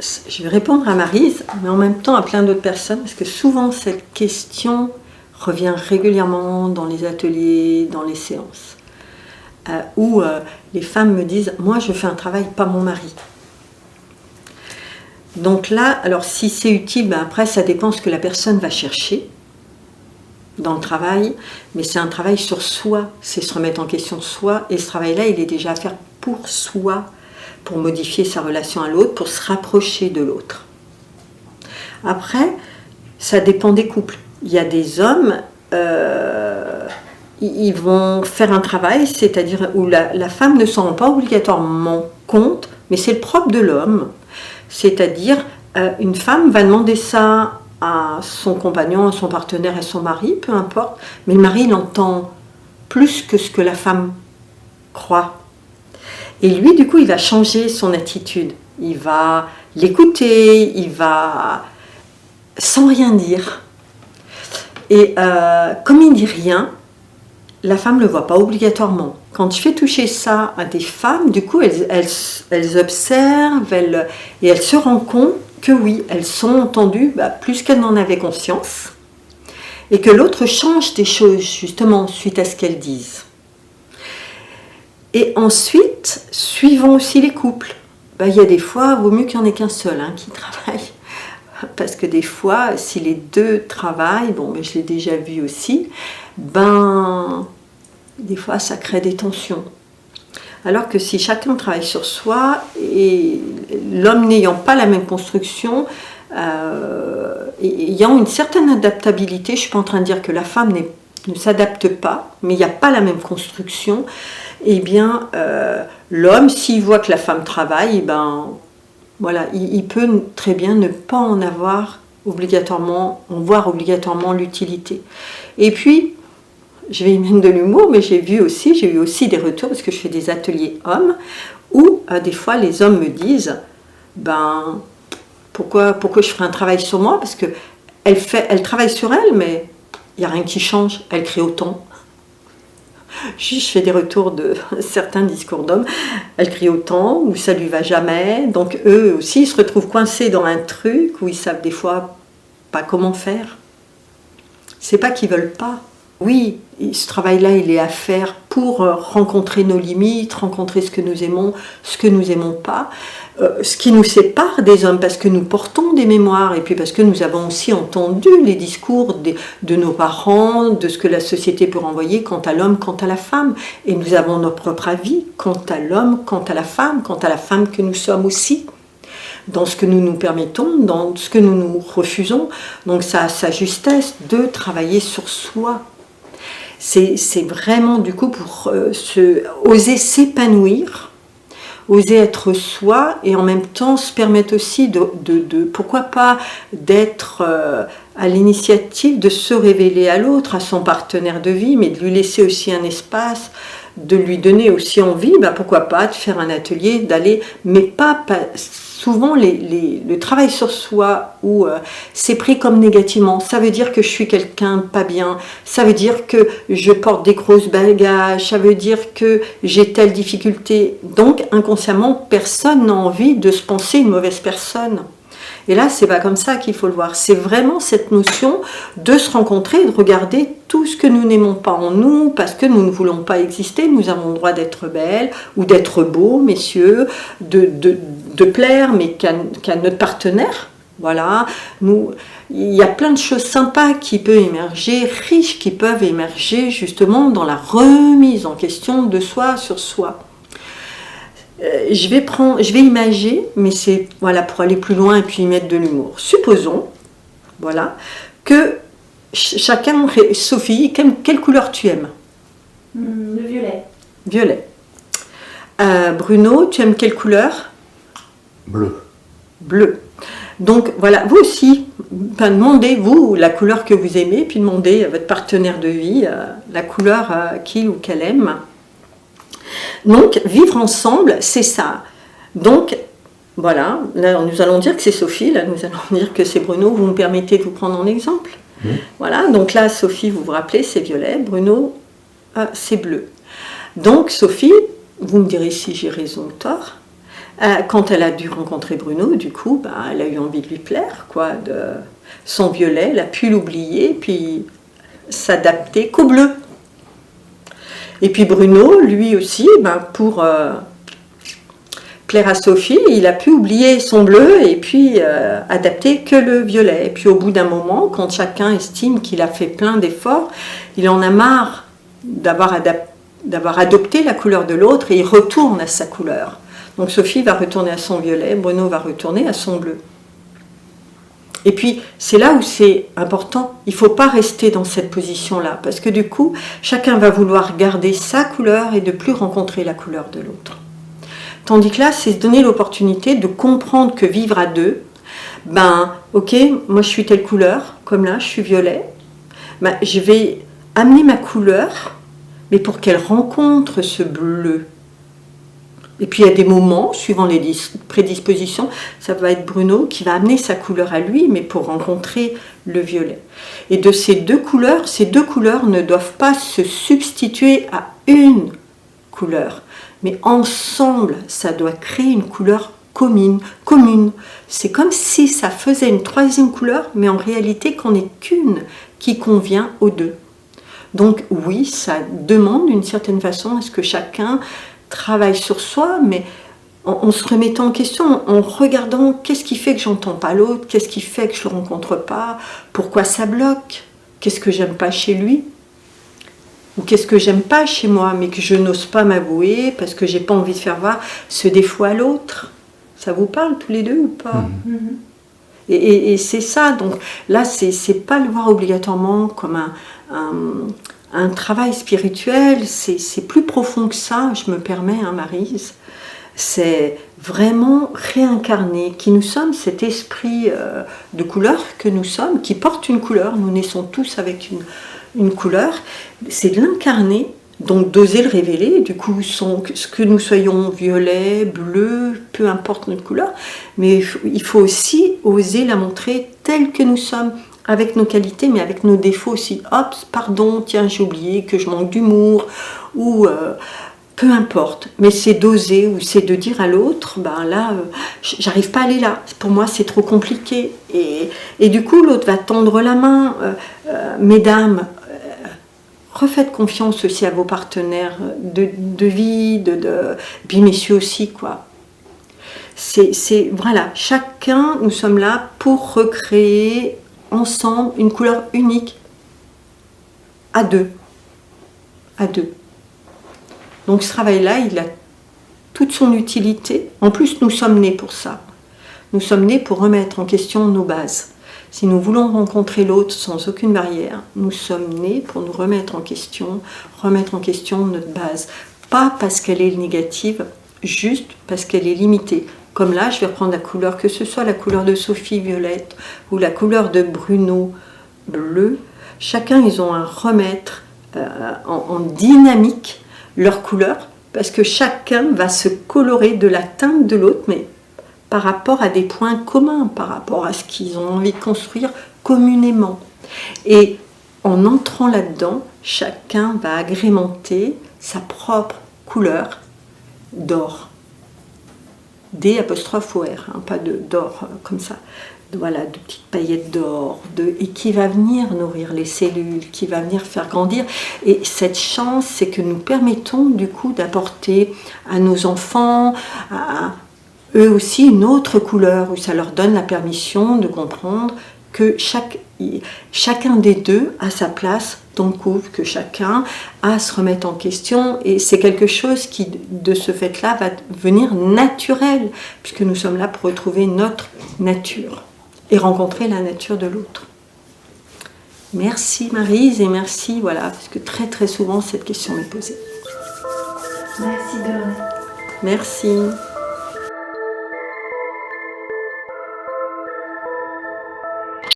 je vais répondre à Maryse, mais en même temps à plein d'autres personnes, parce que souvent cette question revient régulièrement dans les ateliers, dans les séances, où les femmes me disent « moi je fais un travail, pas mon mari ». Donc là, alors si c'est utile, ben après ça dépend ce que la personne va chercher dans le travail, mais c'est un travail sur soi, c'est se remettre en question soi, et ce travail-là, il est déjà à faire pour soi, pour modifier sa relation à l'autre, pour se rapprocher de l'autre. Après, ça dépend des couples. Il y a des hommes, ils vont faire un travail, c'est-à-dire où la femme ne s'en rend pas obligatoirement compte, mais c'est le propre de l'homme. C'est-à-dire, une femme va demander ça à son compagnon, à son partenaire, à son mari, peu importe, mais le mari l'entend plus que ce que la femme croit. Et lui, du coup, il va changer son attitude. Il va l'écouter, il va sans rien dire. Et comme il ne dit rien, la femme ne le voit pas obligatoirement. Quand je fais toucher ça à des femmes, du coup, elles observent et elles se rendent compte que oui, elles sont entendues plus qu'elles n'en avaient conscience, et que l'autre change des choses, justement, suite à ce qu'elles disent. Et ensuite, suivant aussi les couples. Il y a des fois, il vaut mieux qu'il n'y en ait qu'un seul qui travaille. Parce que des fois, si les deux travaillent, mais je l'ai déjà vu aussi, des fois ça crée des tensions. Alors que si chacun travaille sur soi, et l'homme n'ayant pas la même construction, ayant une certaine adaptabilité, je ne suis pas en train de dire que la femme ne s'adapte pas, mais il n'y a pas la même construction, eh bien l'homme, s'il voit que la femme travaille, voilà, il peut très bien ne pas en voir obligatoirement l'utilité. Et puis, je vais y mettre de l'humour, mais j'ai eu aussi des retours, parce que je fais des ateliers hommes, où des fois les hommes me disent pourquoi je ferais un travail sur moi, parce qu'elle travaille sur elle, mais il n'y a rien qui change, elle crée autant. Je fais des retours de certains discours d'hommes, elle crie autant, ou ça lui va jamais, donc eux aussi ils se retrouvent coincés dans un truc où ils savent des fois pas comment faire. C'est pas qu'ils veulent pas. Oui, ce travail-là, il est à faire pour rencontrer nos limites, rencontrer ce que nous aimons pas, ce qui nous sépare des hommes, parce que nous portons des mémoires, et puis parce que nous avons aussi entendu les discours de nos parents, de ce que la société peut renvoyer quant à l'homme, quant à la femme. Et nous avons notre propre avis quant à l'homme, quant à la femme que nous sommes aussi, dans ce que nous nous permettons, dans ce que nous nous refusons. Donc ça a sa justesse de travailler sur soi. C'est vraiment du coup pour oser s'épanouir, oser être soi, et en même temps se permettre aussi de pourquoi pas d'être à l'initiative de se révéler à l'autre, à son partenaire de vie, mais de lui laisser aussi un espace, de lui donner aussi envie, pourquoi pas de faire un atelier, d'aller, mais pas souvent le travail sur soi où c'est pris comme négativement, ça veut dire que je suis quelqu'un de pas bien, ça veut dire que je porte des grosses bagages, ça veut dire que j'ai telle difficulté. Donc inconsciemment, personne n'a envie de se penser une mauvaise personne. Et là, c'est pas comme ça qu'il faut le voir. C'est vraiment cette notion de se rencontrer et de regarder tout ce que nous n'aimons pas en nous, parce que nous ne voulons pas exister. Nous avons le droit d'être belles ou d'être beaux, messieurs, de plaire, mais qu'à notre partenaire. Voilà. Il y a plein de choses sympas qui peuvent émerger, riches qui peuvent émerger justement dans la remise en question de soi sur soi. Je vais imager, mais c'est pour aller plus loin et puis y mettre de l'humour. Supposons, que chacun, Sophie, quelle couleur tu aimes? Le violet. Violet. Bruno, tu aimes quelle couleur? Bleu. Bleu. Donc voilà, vous aussi, demandez-vous la couleur que vous aimez, puis demandez à votre partenaire de vie la couleur qu'il ou qu'elle aime. Donc, vivre ensemble, c'est ça. Donc, voilà, là, nous allons dire que c'est Sophie, là, nous allons dire que c'est Bruno. Vous me permettez de vous prendre en exemple? Voilà, donc là, Sophie, vous vous rappelez, c'est violet. Bruno, c'est bleu. Donc, Sophie, vous me direz si j'ai raison ou tort, Quand elle a dû rencontrer Bruno, du coup, elle a eu envie de lui plaire, quoi. Son violet, elle a pu l'oublier, puis s'adapter qu'au bleu. Et puis Bruno, lui aussi, pour plaire à Sophie, il a pu oublier son bleu et puis adapter que le violet. Et puis au bout d'un moment, quand chacun estime qu'il a fait plein d'efforts, il en a marre d'avoir adopté la couleur de l'autre et il retourne à sa couleur. Donc Sophie va retourner à son violet, Bruno va retourner à son bleu. Et puis, c'est là où c'est important, il ne faut pas rester dans cette position-là, parce que du coup, chacun va vouloir garder sa couleur et de ne plus rencontrer la couleur de l'autre. Tandis que là, c'est se donner l'opportunité de comprendre que vivre à deux, ok, moi je suis telle couleur, comme là, je suis violet, je vais amener ma couleur, mais pour qu'elle rencontre ce bleu. Et puis il y a des moments, suivant les prédispositions, ça va être Bruno qui va amener sa couleur à lui, mais pour rencontrer le violet. Et de ces deux couleurs ne doivent pas se substituer à une couleur. Mais ensemble, ça doit créer une couleur commune. C'est comme si ça faisait une troisième couleur, mais en réalité qu'on n'est qu'une qui convient aux deux. Donc oui, ça demande d'une certaine façon à ce que chacun travaille sur soi, mais en se remettant en question, en regardant qu'est-ce qui fait que j'entends pas l'autre, qu'est-ce qui fait que je le rencontre pas, pourquoi ça bloque, qu'est-ce que j'aime pas chez lui, ou qu'est-ce que j'aime pas chez moi, mais que je n'ose pas m'avouer parce que j'ai pas envie de faire voir ce défaut à l'autre. Ça vous parle tous les deux ou pas? Et c'est ça, donc là, c'est pas le voir obligatoirement comme un travail spirituel, c'est plus profond que ça, je me permets, Maryse. C'est vraiment réincarner qui nous sommes, cet esprit de couleur que nous sommes, qui porte une couleur, nous naissons tous avec une couleur, c'est de l'incarner, donc d'oser le révéler, du coup, ce que nous soyons violet, bleu, peu importe notre couleur, mais il faut aussi oser la montrer telle que nous sommes, avec nos qualités, mais avec nos défauts aussi. Hop, pardon, tiens, j'ai oublié que je manque d'humour, ou peu importe. Mais c'est d'oser, ou c'est de dire à l'autre, j'arrive pas à aller là. Pour moi, c'est trop compliqué. Et du coup, l'autre va tendre la main. Mesdames, refaites confiance aussi à vos partenaires de vie, puis messieurs aussi, quoi. Voilà, chacun, nous sommes là pour recréer ensemble une couleur unique à deux. Donc ce travail-là, il a toute son utilité. En plus, nous sommes nés pour ça. Nous sommes nés pour remettre en question nos bases. Si nous voulons rencontrer l'autre sans aucune barrière, nous sommes nés pour nous remettre en question notre base. Pas parce qu'elle est négative, juste parce qu'elle est limitée. Comme là, je vais reprendre la couleur, que ce soit la couleur de Sophie violette ou la couleur de Bruno bleu, chacun, ils ont à remettre en dynamique leur couleur, parce que chacun va se colorer de la teinte de l'autre, mais par rapport à des points communs, par rapport à ce qu'ils ont envie de construire communément. Et en entrant là-dedans, chacun va agrémenter sa propre couleur d'or. D''O', pas d'or comme ça. Voilà, de petites paillettes d'or, et qui va venir nourrir les cellules, qui va venir faire grandir. Et cette chance, c'est que nous permettons du coup d'apporter à nos enfants, à eux aussi, une autre couleur, où ça leur donne la permission de comprendre que chacun des deux a sa place dans le couple, que chacun a à se remettre en question, et c'est quelque chose qui, de ce fait-là, va devenir naturel, puisque nous sommes là pour retrouver notre nature et rencontrer la nature de l'autre. Merci Maryse, et merci, voilà, parce que très très souvent cette question m'est posée. Merci Dorothée. Merci.